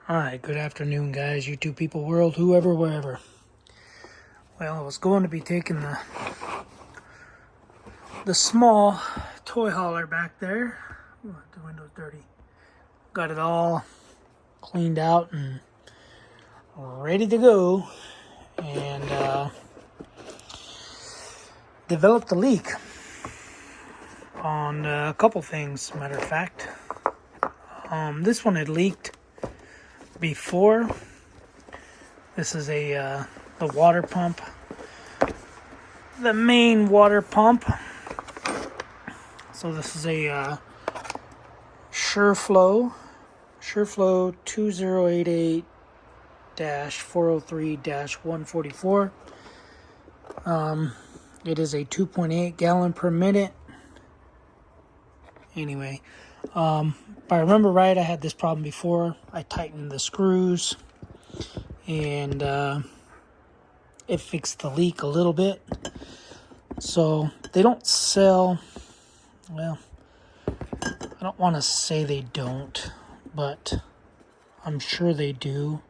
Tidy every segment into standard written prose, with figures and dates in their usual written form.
Alright, good afternoon guys, YouTube people, world, whoever, wherever. Well, I was going to be taking the small toy hauler back there. Ooh, the window's dirty. Got it all cleaned out and ready to go. And developed a leak on a couple things, matter of fact. This one had leaked before. This is the water pump, the main water pump. So this is a Shurflo 2088-403-144. It is a 2.8 gallon per minute. Anyway, if I remember right, I had this problem before. I tightened the screws and it fixed the leak a little bit. So they don't sell, well, I don't want to say they don't, but I'm sure they do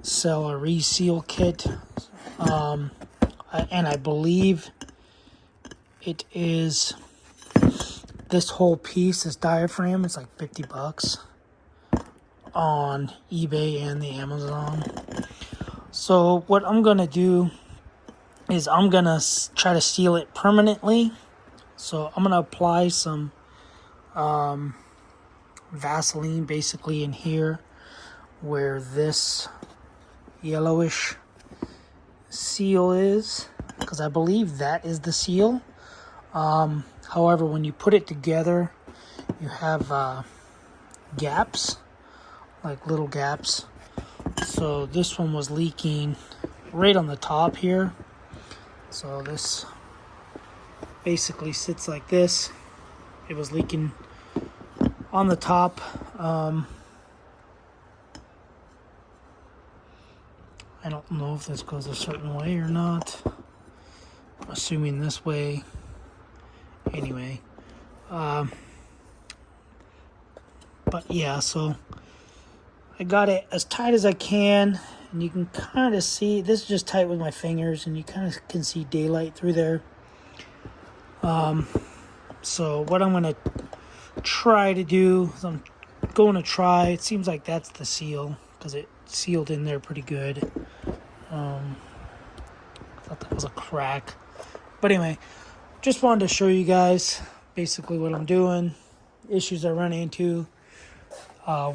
sell a reseal kit. And I believe it is this whole piece, this diaphragm, it's like 50 bucks on eBay and the Amazon. So what I'm gonna do is I'm gonna try to seal it permanently. So I'm gonna apply some Vaseline basically in here where this yellowish seal is, because I believe that is the seal. However, when you put it together, you have gaps, like little gaps. So this one was leaking right on the top here. So this basically sits like this. It was leaking on the top. I don't know if this goes a certain way or not. I'm assuming this way. Anyway, but yeah, so I got it as tight as I can, and you can kind of see, this is just tight with my fingers, and you kind of can see daylight through there. So what I'm going to try to do is it seems like that's the seal, because it sealed in there pretty good. I thought that was a crack, but anyway, just wanted to show you guys basically what I'm doing, issues I run into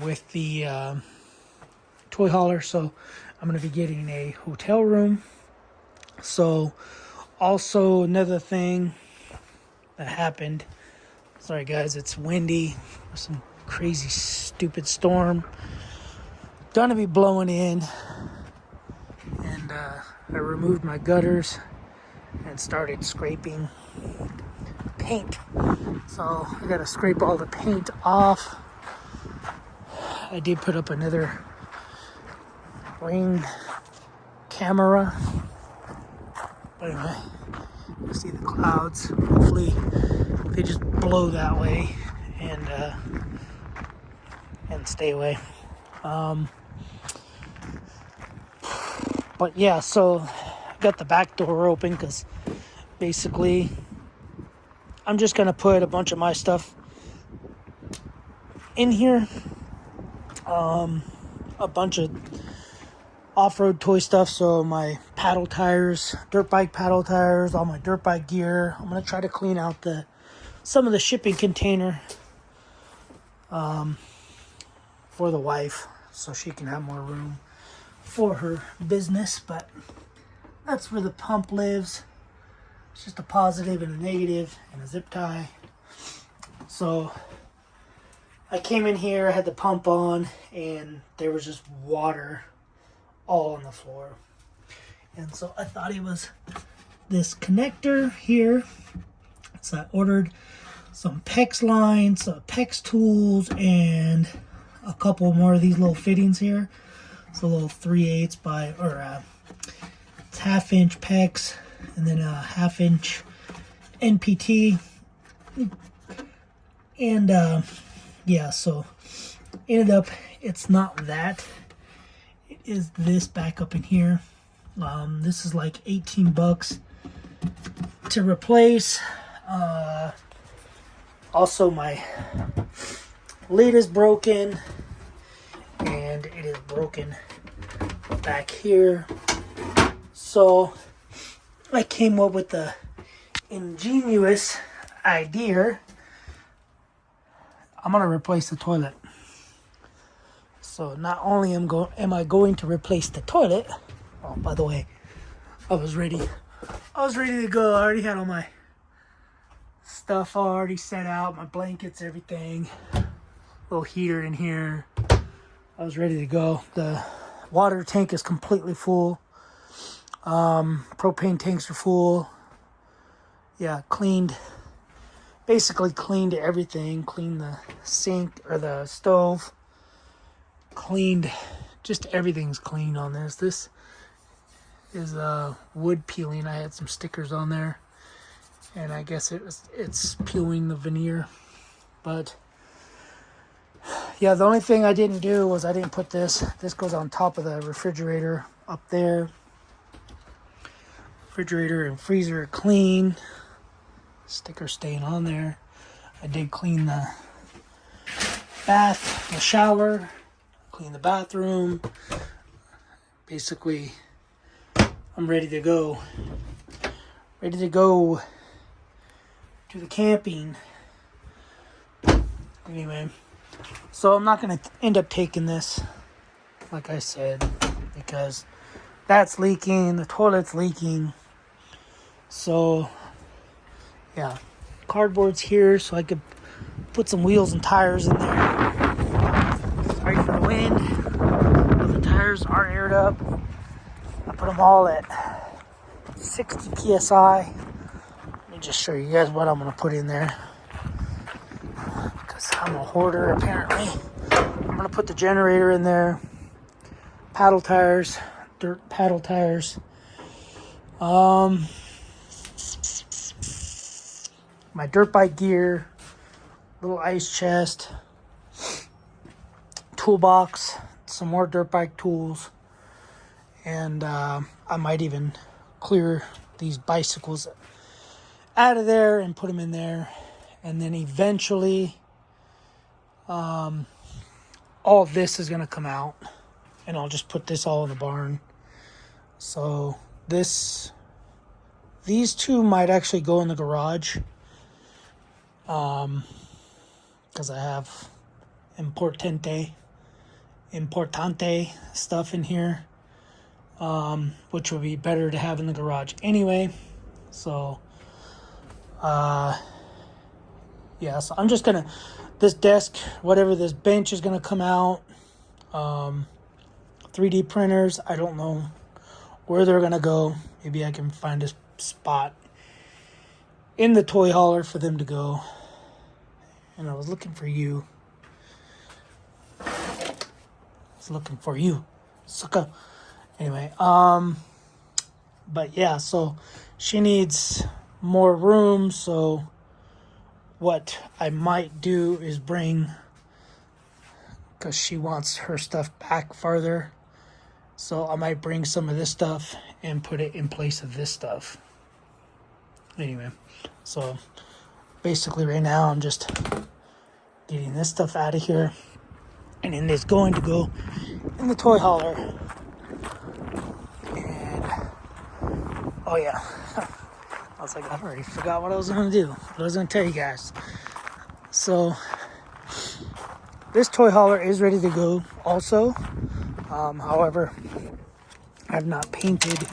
with the toy hauler. So I'm going to be getting a hotel room. So also another thing that happened, sorry guys, it's windy, there's some crazy stupid storm gonna be blowing in, and I removed my gutters and started scraping paint. So I gotta scrape all the paint off. I did put up another ring camera. But anyway, you see the clouds. Hopefully they just blow that way and stay away. But yeah, so I got the back door open because basically I'm just gonna put a bunch of my stuff in here. A bunch of off-road toy stuff, so my paddle tires, dirt bike paddle tires, all my dirt bike gear. I'm gonna try to clean out some of the shipping container for the wife, so she can have more room for her business. But that's where the pump lives. It's just a positive and a negative and a zip tie. So I came in here, I had the pump on, and there was just water all on the floor. And so I thought it was this connector here. So I ordered some PEX lines, PEX tools, and a couple more of these little fittings here. So little 3/8 it's 1/2 inch PEX, and then a 1/2 inch NPT. And yeah, so ended up it's not that. It is this back up in here. This is like 18 bucks to replace. Also, my lid is broken, and it is broken back here. So I came up with the ingenious idea. I'm gonna replace the toilet. So not only am I going to replace the toilet. Oh, by the way, I was ready to go. I already had all my stuff already set out, my blankets, everything. Little heater in here. I was ready to go. The water tank is completely full. Propane tanks are full. Yeah, basically cleaned everything. Cleaned the sink or the stove. Cleaned, just everything's clean on this. This is wood peeling. I had some stickers on there, and I guess it's peeling the veneer. But yeah, the only thing I didn't do was I didn't put this. This goes on top of the refrigerator up there. Refrigerator and freezer are clean. Sticker staying on there. I did clean the bath, the shower, clean the bathroom. Basically, I'm ready to go. Ready to go to the camping. Anyway, so I'm not going to end up taking this, like I said, because that's leaking, the toilet's leaking. So, yeah, cardboard's here so I could put some wheels and tires in there. Sorry for the wind, but the tires are aired up. I put them all at 60 psi. Let me just show you guys what I'm going to put in there, because I'm a hoarder apparently. I'm going to put the generator in there, paddle tires, dirt paddle tires, my dirt bike gear, little ice chest, toolbox, some more dirt bike tools, and I might even clear these bicycles out of there and put them in there. And then eventually all of this is going to come out, and I'll just put this all in the barn. So these two might actually go in the garage, because I have importante stuff in here, which would be better to have in the garage anyway. So yeah, so I'm just gonna, this desk, whatever, this bench is gonna come out. 3D printers, I don't know where they're gonna go. Maybe I can find a spot in the toy hauler for them to go. And I was looking for you. Sucker. Anyway, but yeah, so she needs more room, so what I might do is bring, because she wants her stuff back farther, so I might bring some of this stuff and put it in place of this stuff. Anyway, so basically right now I'm just getting this stuff out of here, and then it's going to go in the toy hauler. And oh yeah, I was like, I've already forgot what I was going to do, what I was going to tell you guys. So this toy hauler is ready to go also. However, I've not painted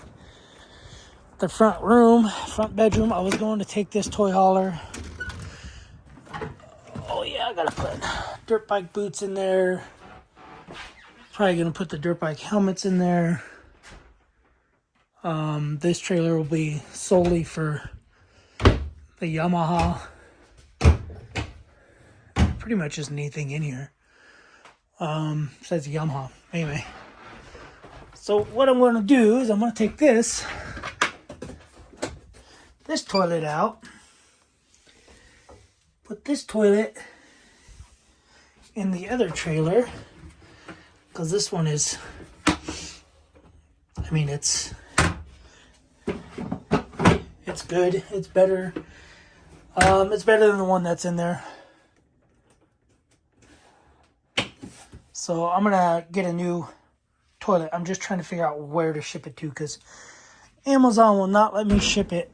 the front bedroom. I was going to take this toy hauler. Oh yeah, I gotta put dirt bike boots in there. Probably gonna put the dirt bike helmets in there. This trailer will be solely for the Yamaha. Pretty much isn't anything in here. Says Yamaha. Anyway. So what I'm going to do is I'm going to take this toilet out. Put this toilet in the other trailer. because this one is, I mean, it's good. It's better. It's better than the one that's in there. So I'm gonna get a new toilet. I'm just trying to figure out where to ship it to, because Amazon will not let me ship it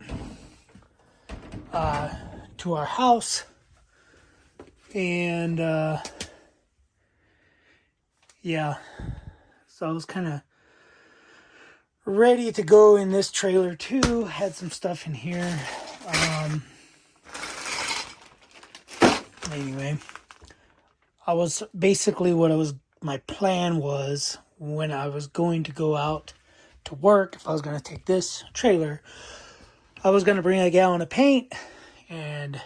to our house. And yeah, so I was kind of ready to go in this trailer too. Had some stuff in here. Anyway, I was basically my plan was, when I was going to go out to work, if I was going to take this trailer, I was going to bring a gallon of paint and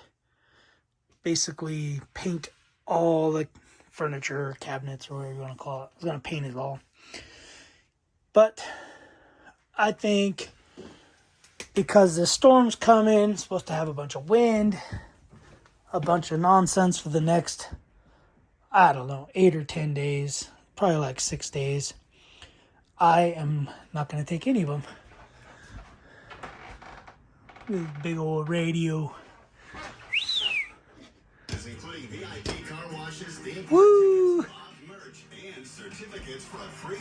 basically paint all the furniture, cabinets, or whatever you want to call it. I was going to paint it all. But I think because the storm's coming, it's supposed to have a bunch of wind, a bunch of nonsense for the next, I don't know, 8 or 10 days, probably like 6 days, I am not going to take any of them. This big old radio. Including VIP car washes, Woo! merch, and certificates for a free.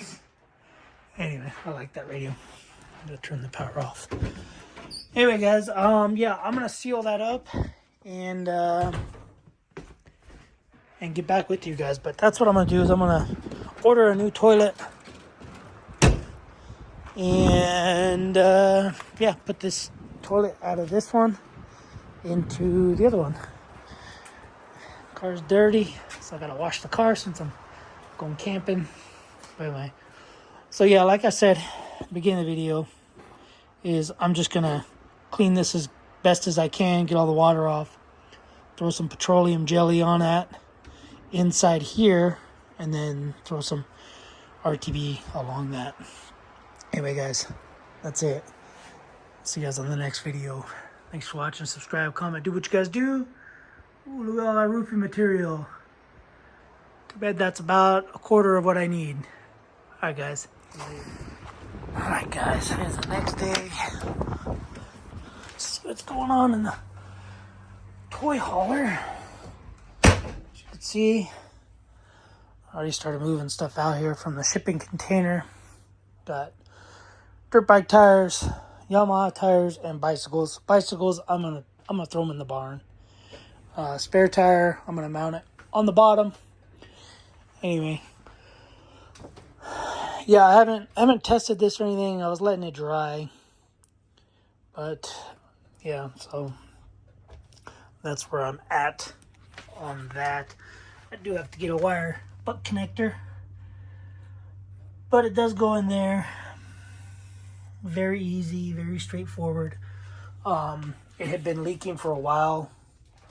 Anyway, I like that radio. I'm gonna turn the power off. Anyway, guys, yeah, I'm gonna seal that up and get back with you guys. But that's what I'm gonna do, is I'm gonna order a new toilet and yeah, put this toilet out of this one into the other one. Car's dirty, so I gotta wash the car since I'm going camping. But anyway, so yeah, like I said at the beginning of the video, is I'm just gonna clean this as best as I can, get all the water off, throw some petroleum jelly on that inside here, and then throw some RTB along that. Anyway, guys, that's it. See you guys on the next video. Thanks for watching. Subscribe, comment, do what you guys do. Ooh, look at all that roofing material. Too bad that's about a quarter of what I need. Alright, guys. Alright, guys. Here's the next day. See what's going on in the toy hauler. As you can see, I already started moving stuff out here from the shipping container. Got dirt bike tires, Yamaha tires, and bicycles. Bicycles, I'm gonna throw them in the barn. Spare tire, I'm gonna mount it on the bottom. Anyway, yeah, I haven't tested this or anything. I was letting it dry, but yeah, so that's where I'm at on that. I do have to get a wire butt connector, but it does go in there. Very easy, very straightforward. It had been leaking for a while.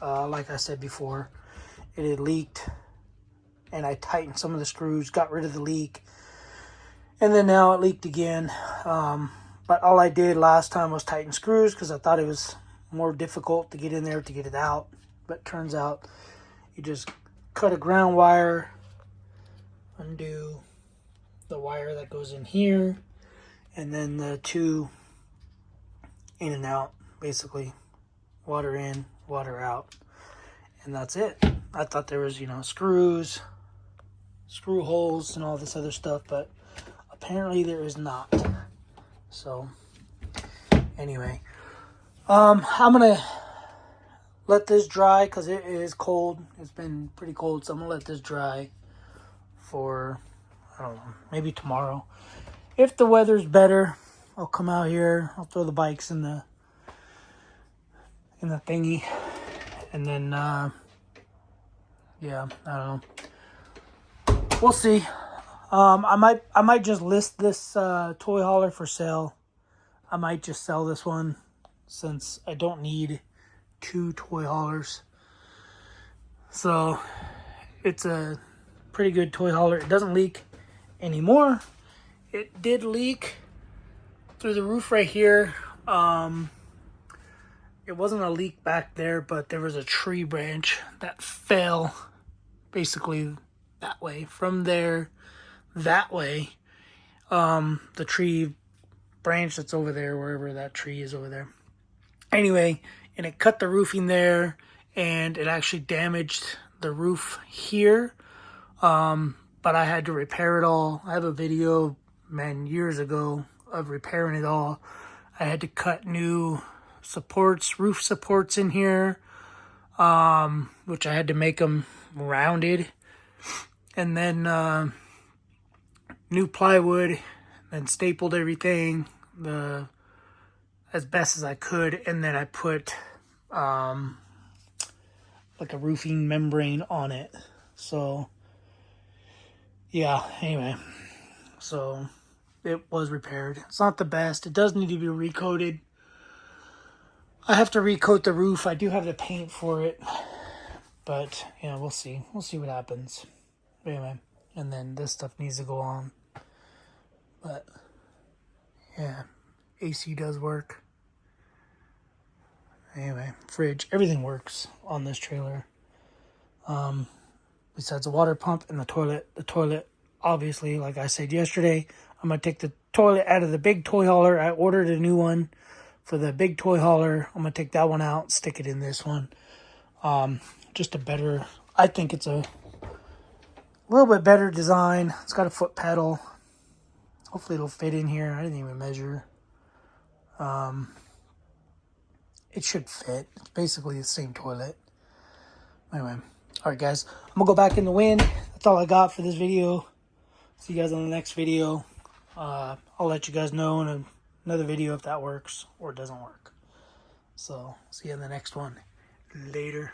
Like I said before, it had leaked, and I tightened some of the screws, got rid of the leak, and then now it leaked again. But all I did last time was tighten screws, because I thought it was more difficult to get in there to get it out. But turns out you just cut a ground wire, undo the wire that goes in here, and then the two in and out, basically water in, water out, and that's it. I thought there was, screws, screw holes, and all this other stuff, but apparently there is not. So anyway, I'm gonna let this dry, because it is cold. It's been pretty cold, so I'm gonna let this dry for, I don't know, maybe tomorrow. If the weather's better, I'll come out here, I'll throw the bikes in the thingy, and then yeah, I don't know, we'll see. I might just list this toy hauler for sale. I might just sell this one, since I don't need 2 toy haulers. So it's a pretty good toy hauler. It doesn't leak anymore. It did leak through the roof right here. It wasn't a leak back there, but there was a tree branch that fell basically that way. From there, that way. The tree branch that's over there, wherever that tree is over there. Anyway, and it cut the roofing there, and it actually damaged the roof here. But I had to repair it all. I have a video, man, years ago of repairing it all. I had to cut new supports, roof supports in here, which I had to make them rounded. And then new plywood, then stapled everything as best as I could. And then I put like a roofing membrane on it. So yeah, anyway, so it was repaired. It's not the best. It does need to be recoated. I have to recoat the roof. I do have the paint for it, but yeah, we'll see. We'll see what happens. Anyway, and then this stuff needs to go on. But yeah, AC does work. Anyway, fridge, everything works on this trailer. Besides the water pump and the toilet. The toilet, obviously, like I said yesterday, I'm going to take the toilet out of the big toy hauler. I ordered a new one for the big toy hauler. I'm going to take that one out, stick it in this one. Just a better, I think it's a little bit better design. It's got a foot pedal. Hopefully it'll fit in here. I didn't even measure. It should fit. It's basically the same toilet. Anyway. Alright guys, I'm going to go back in the wind. That's all I got for this video. See you guys on the next video. I'll let you guys know in another video if that works or it doesn't work. So, see you in the next one. Later.